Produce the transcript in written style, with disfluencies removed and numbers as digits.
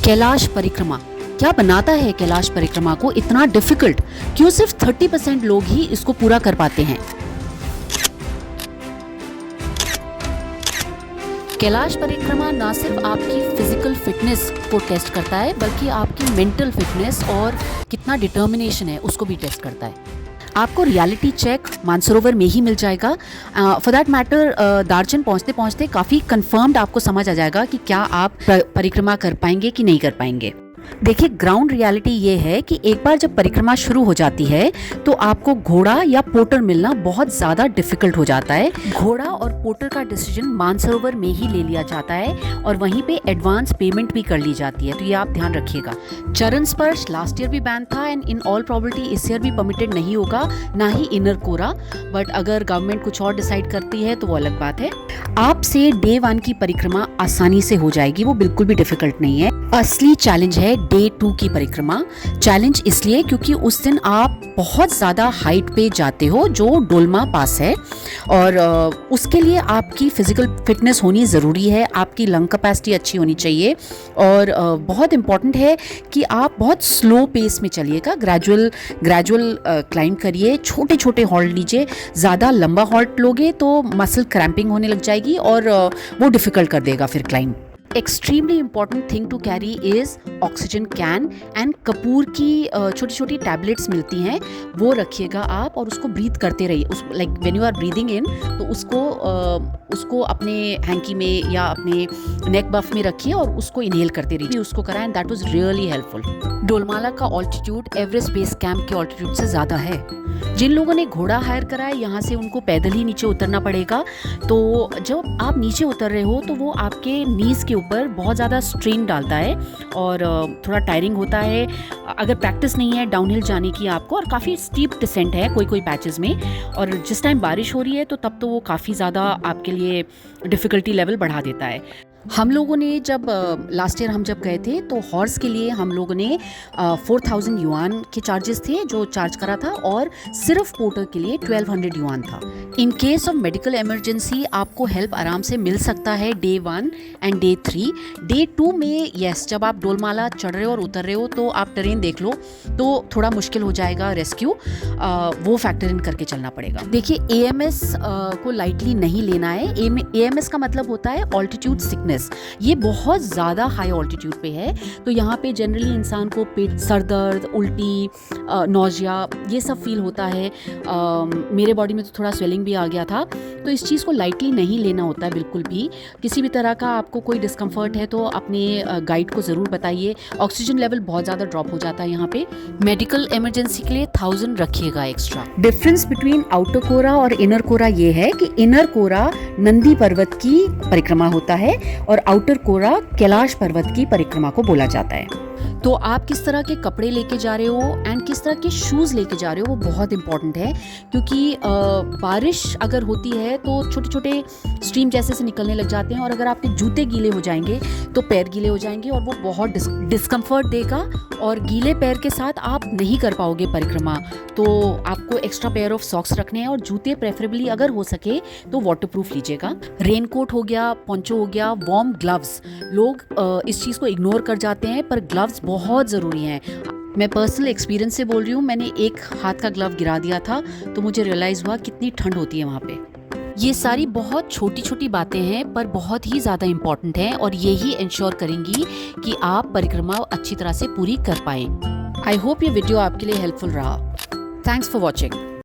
कैलाश परिक्रमा क्या बनाता है कैलाश परिक्रमा को इतना डिफिकल्ट? क्यों सिर्फ 30% लोग ही इसको पूरा कर पाते हैं? कैलाश परिक्रमा ना सिर्फ आपकी फिजिकल फिटनेस को टेस्ट करता है बल्कि आपकी मेंटल फिटनेस और कितना डिटर्मिनेशन है उसको भी टेस्ट करता है। आपको रियलिटी चेक मानसरोवर में ही मिल जाएगा। फॉर दैट मैटर दार्चन पहुंचते पहुंचते काफ़ी कंफर्म्ड आपको समझ आ जाएगा कि क्या आप परिक्रमा कर पाएंगे कि नहीं कर पाएंगे। देखिए, ग्राउंड रियलिटी ये है कि एक बार जब परिक्रमा शुरू हो जाती है तो आपको घोड़ा या पोर्टर मिलना बहुत ज़्यादा डिफिकल्ट हो जाता है। घोड़ा और पोर्टर का डिसीजन मानसरोवर में ही ले लिया जाता है और वहीं पे एडवांस पेमेंट भी कर ली जाती है, तो ये आप ध्यान रखिएगा। चरण स्पर्श लास्ट ईयर भी बैन था एंड इन ऑल प्रोबेबिलिटी इस ईयर भी परमिटेड नहीं होगा, ना ही इनर कोरा। बट अगर गवर्नमेंट कुछ और डिसाइड करती है तो वो अलग बात है। आपसे डे 1 की परिक्रमा आसानी से हो जाएगी, वो बिल्कुल भी डिफिकल्ट नहीं है। असली चैलेंज है डे 2 की परिक्रमा। चैलेंज इसलिए क्योंकि उस दिन आप बहुत ज़्यादा हाइट पे जाते हो जो डोलमा पास है और उसके लिए आपकी फिजिकल फिटनेस होनी ज़रूरी है, आपकी लंग कैपेसिटी अच्छी होनी चाहिए और बहुत इम्पॉर्टेंट है कि आप बहुत स्लो पेस में चलिएगा। ग्रेजुअल क्लाइंब करिए, छोटे छोटे हॉल्ट लीजिए। ज़्यादा लंबा हॉल्ट लोगे तो मसल क्रैम्पिंग होने लग जाएगी और वो डिफ़िकल्ट कर देगा फिर climb. Extremely important thing to carry is oxygen can and कपूर की छोटी छोटी टैबलेट्स मिलती हैं, वो रखिएगा आप और उसको ब्रीथ करते रहिए। उस like when you are breathing in तो उसको अपने हैंकी में या अपने नेक बफ में रखिए और उसको इनहेल करते रहिए। उसको करा and that was really helpful. डोलमाला का ऑल्टीट्यूड एवरेस्ट बेस कैंप के ऑल्टीट्यूड से ज़्यादा है। जिन लोगों ने घोड़ा हायर करा है यहाँ से उनको पैदल ही नीचे उतरना पड़ेगा, तो जब आप नीचे उतर रहे हो तो वो आपके नीज के ऊपर बहुत ज़्यादा स्ट्रेन डालता है और थोड़ा टायरिंग होता है। अगर प्रैक्टिस नहीं है डाउनहिल जाने की आपको, और काफ़ी स्टीप डिसेंट है कोई पैचेस में, और जिस टाइम बारिश हो रही है तो तब तो वो काफ़ी ज़्यादा आपके लिए डिफ़िकल्टी लेवल बढ़ा देता है। हम लोगों ने जब लास्ट ईयर हम जब गए थे तो हॉर्स के लिए हम लोगों ने 4000 युआन के चार्जेस थे जो चार्ज करा था, और सिर्फ पोर्टर के लिए 1200 युआन था। In case of medical emergency आपको हेल्प आराम से मिल सकता है डे 1 एंड डे 3। डे 2 में यस, जब आप डोलमाला चढ़ रहे हो और उतर रहे हो तो आप टेरेन देख लो तो थोड़ा मुश्किल हो जाएगा रेस्क्यू, वो फैक्टर इन करके चलना पड़ेगा। देखिए, AMS को लाइटली नहीं लेना है। AMS का मतलब होता है ऑल्टीट्यूड सिकनेस। ये बहुत ज़्यादा हाई ऑल्टीट्यूड पे है, तो यहाँ पे जनरली इंसान को पेट, सर दर्द, उल्टी, नौजिया ये सब फील होता है। मेरे बॉडी में तो थोड़ा स्वेलिंग भी आ गया था, तो इस चीज़ को लाइटली नहीं लेना होता है बिल्कुल भी। किसी भी तरह का आपको कोई डिस्कम्फर्ट है तो अपने गाइड को ज़रूर बताइए। ऑक्सीजन लेवल बहुत ज़्यादा ड्रॉप हो जाता है यहाँ पे। मेडिकल इमरजेंसी के लिए 1000 रखिएगा एक्स्ट्रा। डिफरेंस बिटवीन आउटर कोरा और इनर कोरा ये है कि इनर कोरा नंदी पर्वत की परिक्रमा होता है और आउटर कोरा कैलाश पर्वत की परिक्रमा को बोला जाता है। तो आप किस तरह के कपड़े लेके जा रहे हो एंड किस तरह के शूज़ लेके जा रहे हो वो बहुत इंपॉर्टेंट है, क्योंकि बारिश अगर होती है तो छोटे छोटे स्ट्रीम जैसे से निकलने लग जाते हैं और अगर आपके जूते गीले हो जाएंगे तो पैर गीले हो जाएंगे और वो बहुत डिस्कम्फर्ट देगा और गीले पैर के साथ आप नहीं कर पाओगे परिक्रमा। तो आपको एक्स्ट्रा पेयर ऑफ सॉक्स रखने हैं और जूते प्रेफरेबली अगर हो सके तो वाटरप्रूफ लीजिएगा। रेनकोट हो गया, पोंचो हो गया, वार्म ग्लव्स। लोग इस चीज़ को इग्नोर कर जाते हैं पर ग्लव्स बहुत ज़रूरी हैं। मैं पर्सनल एक्सपीरियंस से बोल रही हूँ, मैंने एक हाथ का ग्लव गिरा दिया था तो मुझे रियलाइज़ हुआ कितनी ठंड होती है वहाँ पे। ये सारी बहुत छोटी छोटी बातें हैं पर बहुत ही ज़्यादा इम्पॉर्टेंट हैं और यही इंश्योर करेंगी कि आप परिक्रमा अच्छी तरह से पूरी कर पाएँ। आई होप ये वीडियो आपके लिए हेल्पफुल रहा। Thanks for watching.